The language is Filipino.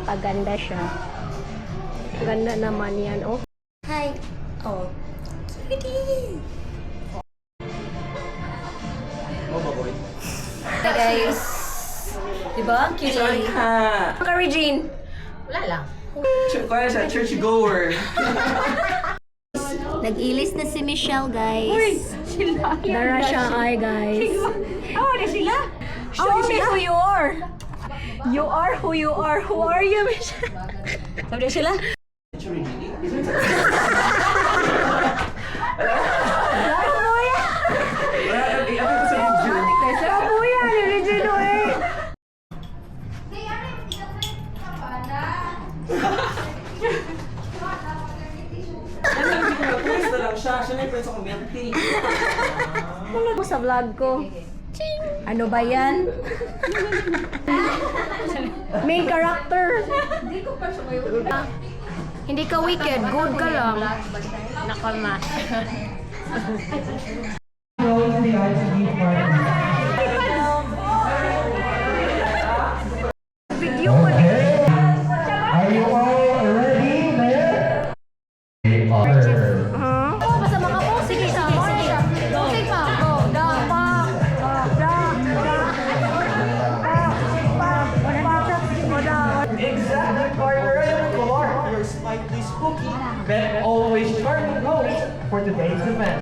napakaganda siya. Ganda naman yan, oh. Hi. Oh. Cutie. Hi guys. Diba? Cute. Sorry ka. Ka, Regine? Wala lang. Kaya siya, church goer. Nag-ilis na si Michelle, guys. Uy! Sila. Dara siya ay, guys. Oh, na sila? Show me who you are. You are who you are. Who are you, Michelle? Sabi na sila? Siya na yung pwede sa community. Wala mo sa vlog ko. Ano ba yan? Main character. Hindi ka wicked, good ka lang. Nakama. Video mo din. Are you all ready, Mayor? We are. Masama ka po? Sige, sige, sige. Okay pa. Go. Da, pa. Exactly, partner. You're slightly spooky, but always charming host for today's event.